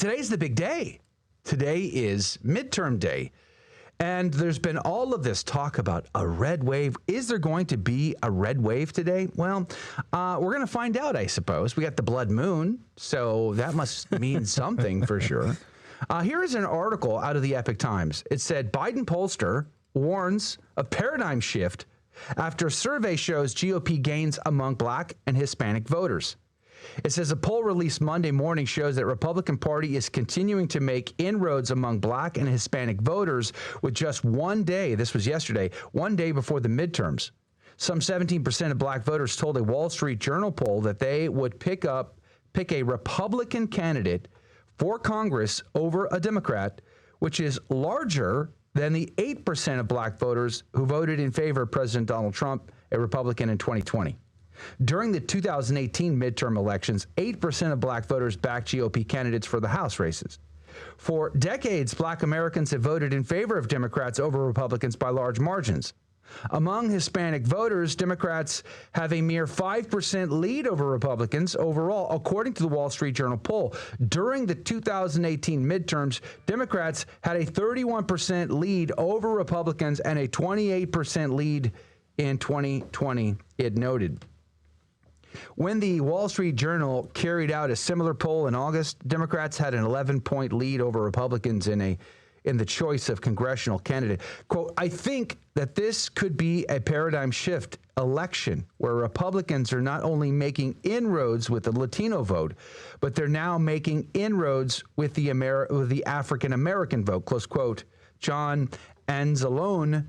today's the big day. Today is midterm day. And there's been all of this talk about a red wave. Is there going to be a red wave today? Well, we're going to find out, I suppose. We got the blood moon, so that must mean something for sure. Here is an article out of the Epoch Times. It said, Biden pollster warns of paradigm shift after survey shows GOP gains among Black and Hispanic voters. It says a poll released Monday morning shows that Republican Party is continuing to make inroads among Black and Hispanic voters with just one day, this was yesterday, one day before the midterms. Some 17% of Black voters told a Wall Street Journal poll that they would pick a Republican candidate for Congress over a Democrat, which is larger than the 8% of Black voters who voted in favor of President Donald Trump, a Republican, in 2020. During the 2018 midterm elections, 8% of Black voters backed GOP candidates for the House races. For decades, Black Americans have voted in favor of Democrats over Republicans by large margins. Among Hispanic voters, Democrats have a mere 5% lead over Republicans overall, according to the Wall Street Journal poll. During the 2018 midterms, Democrats had a 31% lead over Republicans and a 28% lead in 2020, it noted. When the Wall Street Journal carried out a similar poll in August, Democrats had an 11-point lead over Republicans in the choice of congressional candidate. Quote, I think that this could be a paradigm shift election where Republicans are not only making inroads with the Latino vote, but they're now making inroads with the African-American vote, close quote. John Anzalone,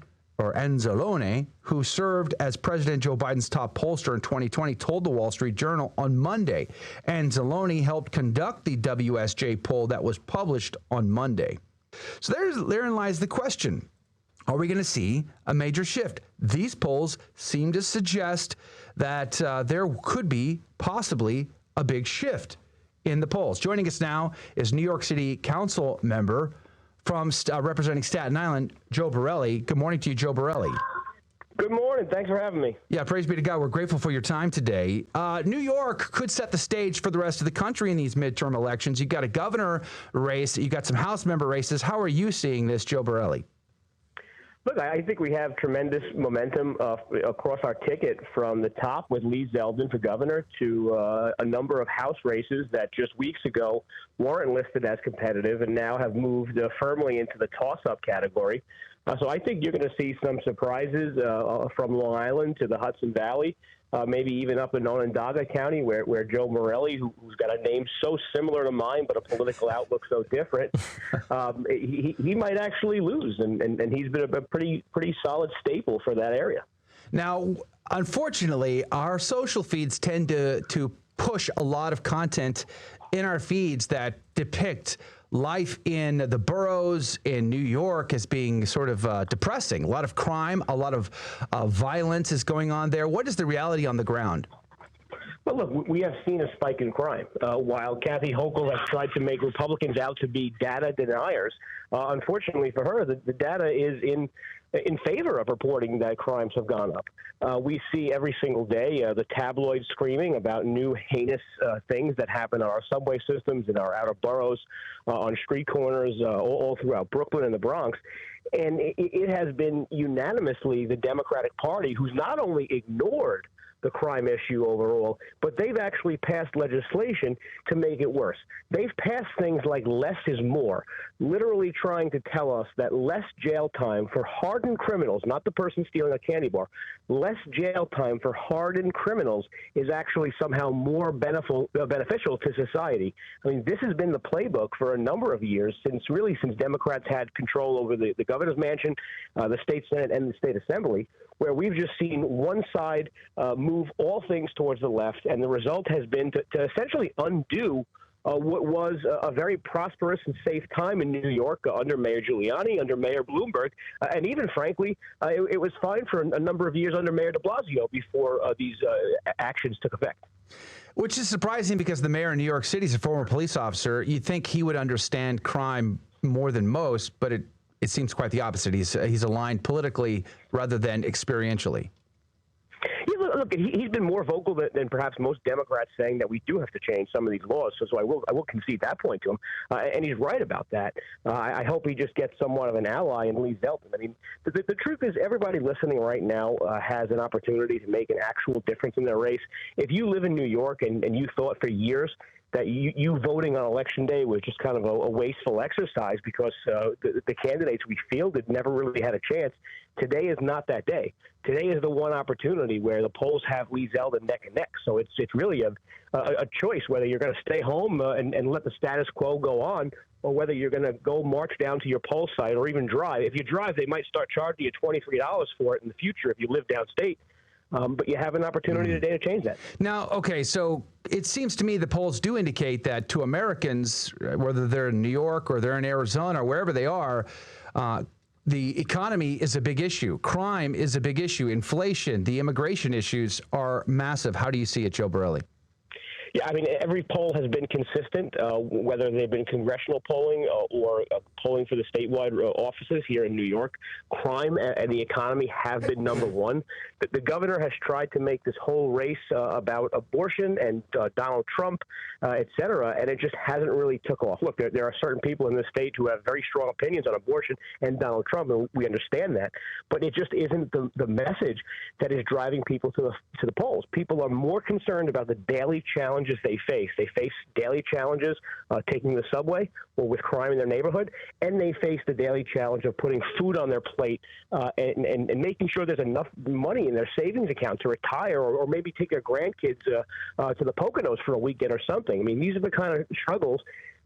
who served as President Joe Biden's top pollster in 2020, told the Wall Street Journal on Monday. Anzalone helped conduct the WSJ poll that was published on Monday. So therein lies the question. Are we going to see a major shift? These polls seem to suggest that there could be possibly a big shift in the polls. Joining us now is New York City Council member from representing Staten Island, Joe Borelli. Good morning to you, Joe Borelli. Good morning. Thanks for having me. Yeah, praise be to God. We're grateful for your time today. New York could set the stage for the rest of the country in these midterm elections. You've got a governor race. You've got some House member races. How are you seeing this, Joe Borelli? Look, I think we have tremendous momentum across our ticket from the top with Lee Zeldin for governor to a number of House races that just weeks ago weren't listed as competitive and now have moved firmly into the toss-up category. So I think you're going to see some surprises from Long Island to the Hudson Valley, maybe even up in Onondaga County where Joe Borelli, who's got a name so similar to mine but a political outlook so different, he might actually lose, and he's been a pretty solid staple for that area. Now, unfortunately, our social feeds tend to push a lot of content in our feeds that depict life in the boroughs in New York as being sort of depressing. A lot of crime, a lot of violence is going on there. What is the reality on the ground? Well, look, we have seen a spike in crime. While Kathy Hochul has tried to make Republicans out to be data deniers, unfortunately for her, the data is in favor of reporting that crimes have gone up. We see every single day the tabloids screaming about new heinous things that happen on our subway systems, in our outer boroughs, on street corners, all throughout Brooklyn and the Bronx. And it has been unanimously the Democratic Party who's not only ignored the crime issue overall, but they've actually passed legislation to make it worse. They've passed things like less is more, literally trying to tell us that less jail time for hardened criminals, not the person stealing a candy bar, less jail time for hardened criminals is actually somehow more beneficial to society. I mean, this has been the playbook for a number of years since Democrats had control over the governor's mansion, the state Senate, and the state assembly, where we've just seen one side move all things towards the left, and the result has been to essentially undo what was a very prosperous and safe time in New York under Mayor Giuliani, under Mayor Bloomberg, and even, frankly, it was fine for a number of years under Mayor de Blasio before these actions took effect. Which is surprising because the mayor in New York City is a former police officer. You'd think he would understand crime more than most, but it seems quite the opposite. He's aligned politically rather than experientially. Yeah, look, he's been more vocal than perhaps most Democrats, saying that we do have to change some of these laws. So I will concede that point to him, and he's right about that. I hope he just gets somewhat of an ally in Lee Zeldin. I mean, the truth is, everybody listening right now has an opportunity to make an actual difference in their race. If you live in New York and you thought for years that you voting on Election Day was just kind of a wasteful exercise because the candidates we fielded never really had a chance, today is not that day. Today is the one opportunity where the polls have Lee Zeldin neck and neck. So it's really a choice whether you're going to stay home and let the status quo go on, or whether you're going to go march down to your poll site or even drive. If you drive, they might start charging you $23 for it in the future if you live downstate. But you have an opportunity today to change that. Now, okay, so it seems to me the polls do indicate that to Americans, whether they're in New York or they're in Arizona or wherever they are, the economy is a big issue. Crime is a big issue. Inflation, the immigration issues are massive. How do you see it, Joe Borelli? Yeah, I mean, every poll has been consistent, whether they've been congressional polling or polling for the statewide offices here in New York. Crime and the economy have been number one. The governor has tried to make this whole race about abortion and Donald Trump, et cetera, and it just hasn't really took off. Look, there are certain people in this state who have very strong opinions on abortion and Donald Trump, and we understand that, but it just isn't the message that is driving people to the polls. People are more concerned about the daily challenges they face. They face daily challenges taking the subway or with crime in their neighborhood, and they face the daily challenge of putting food on their plate and making sure there's enough money in their savings account to retire or maybe take their grandkids to the Poconos for a weekend or something. I mean, these are the kind of struggles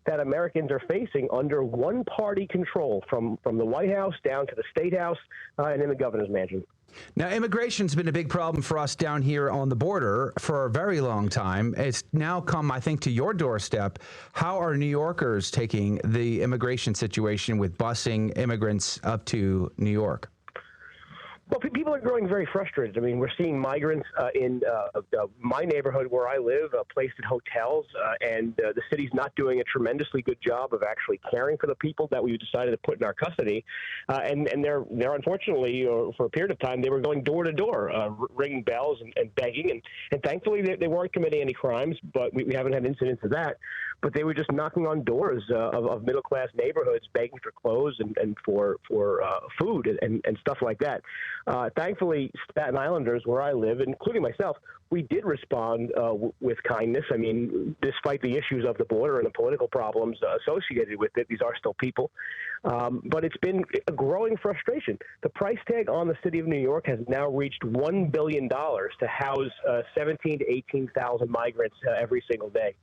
that Americans are facing under one-party control from the White House down to the State House and in the governor's mansion. Now, immigration's been a big problem for us down here on the border for a very long time. It's now come, I think, to your doorstep. How are New Yorkers taking the immigration situation with busing immigrants up to New York? Well, people are growing very frustrated. I mean, we're seeing migrants in my neighborhood where I live placed at hotels, and the city's not doing a tremendously good job of actually caring for the people that we decided to put in our custody. And they're unfortunately, for a period of time, they were going door to door, ringing bells and begging. And thankfully, they weren't committing any crimes, but we haven't had incidents of that. But they were just knocking on doors of middle-class neighborhoods, begging for clothes and for food and stuff like that. Thankfully, Staten Islanders, where I live, including myself, we did respond with kindness. I mean, despite the issues of the border and the political problems associated with it, these are still people. But it's been a growing frustration. The price tag on the city of New York has now reached $1 billion to house 17,000 to 18,000 migrants every single day.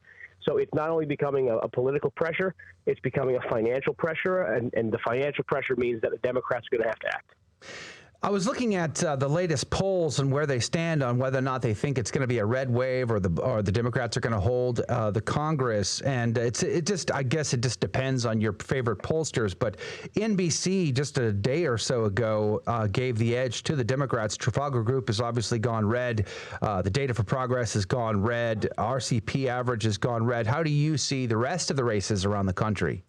So it's not only becoming a political pressure, it's becoming a financial pressure, and the financial pressure means that the Democrats are going to have to act. I was looking at the latest polls and where they stand on whether or not they think it's going to be a red wave or the Democrats are going to hold the Congress, and I guess it just depends on your favorite pollsters. But NBC just a day or so ago gave the edge to the Democrats. Trafalgar Group has obviously gone red. The Data for Progress has gone red. RCP average has gone red. How do you see the rest of the races around the country?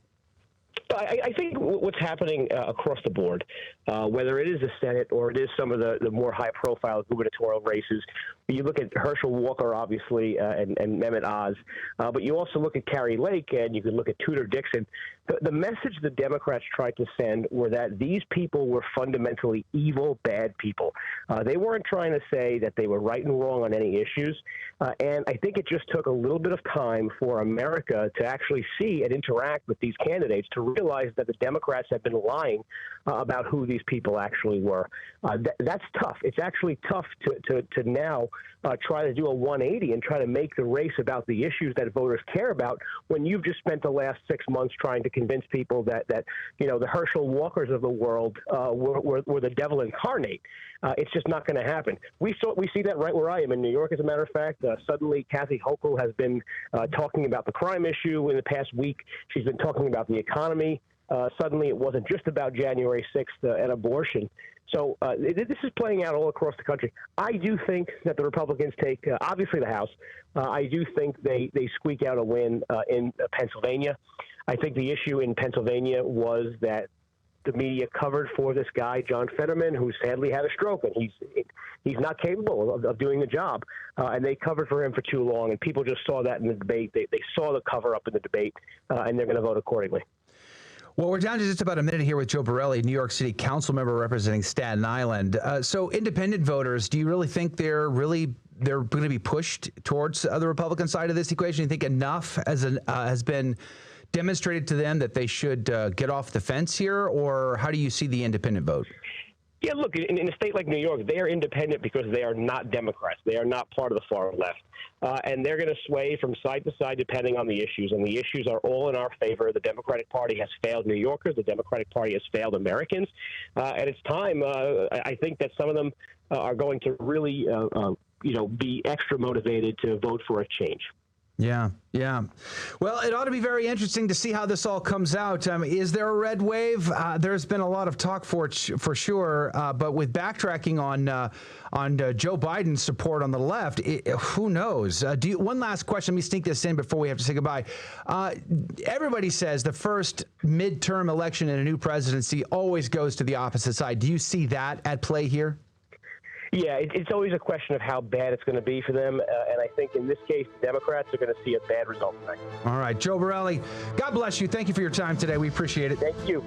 I think what's happening across the board, whether it is the Senate or it is some of the more high-profile gubernatorial races, you look at Herschel Walker, obviously, and Mehmet Oz, but you also look at Carrie Lake, and you can look at Tudor Dixon. The message the Democrats tried to send were that these people were fundamentally evil, bad people. They weren't trying to say that they were right and wrong on any issues, and I think it just took a little bit of time for America to actually see and interact with these candidates to realize that the Democrats have been lying about who these people actually were. That's tough. It's actually tough to now try to do a 180 and try to make the race about the issues that voters care about when you've just spent the last 6 months trying to convince people that the Herschel Walkers of the world were the devil incarnate. It's just not going to happen. We see that right where I am in New York, as a matter of fact. Suddenly, Kathy Hochul has been talking about the crime issue in the past week. She's been talking about the economy. Suddenly, it wasn't just about January 6th and abortion. So this is playing out all across the country. I do think that the Republicans take, obviously, the House. I do think they squeak out a win in Pennsylvania. I think the issue in Pennsylvania was that the media covered for this guy, John Fetterman, who sadly had a stroke, and he's not capable of doing the job. And they covered for him for too long, and people just saw that in the debate. They saw the cover up in the debate, and they're going to vote accordingly. Well, we're down to just about a minute here with Joe Borelli, New York City council member representing Staten Island. So independent voters, do you really think they're going to be pushed towards the Republican side of this equation? You think enough has been demonstrated to them that they should get off the fence here, or how do you see the independent vote? Yeah, look, in a state like New York, they are independent because they are not Democrats. They are not part of the far left. And they're going to sway from side to side depending on the issues. And the issues are all in our favor. The Democratic Party has failed New Yorkers. The Democratic Party has failed Americans. And it's time, I think, that some of them are going to really, be extra motivated to vote for a change. Yeah. Well, it ought to be very interesting to see how this all comes out. Is there a red wave? There's been a lot of talk for sure, but with backtracking on Joe Biden's support on the left, who knows? One last question. Let me sneak this in before we have to say goodbye. Everybody says the first midterm election in a new presidency always goes to the opposite side. Do you see that at play here? Yeah, it's always a question of how bad it's going to be for them. And I think in this case, the Democrats are going to see a bad result tonight. All right. Joe Borelli, God bless you. Thank you for your time today. We appreciate it. Thank you.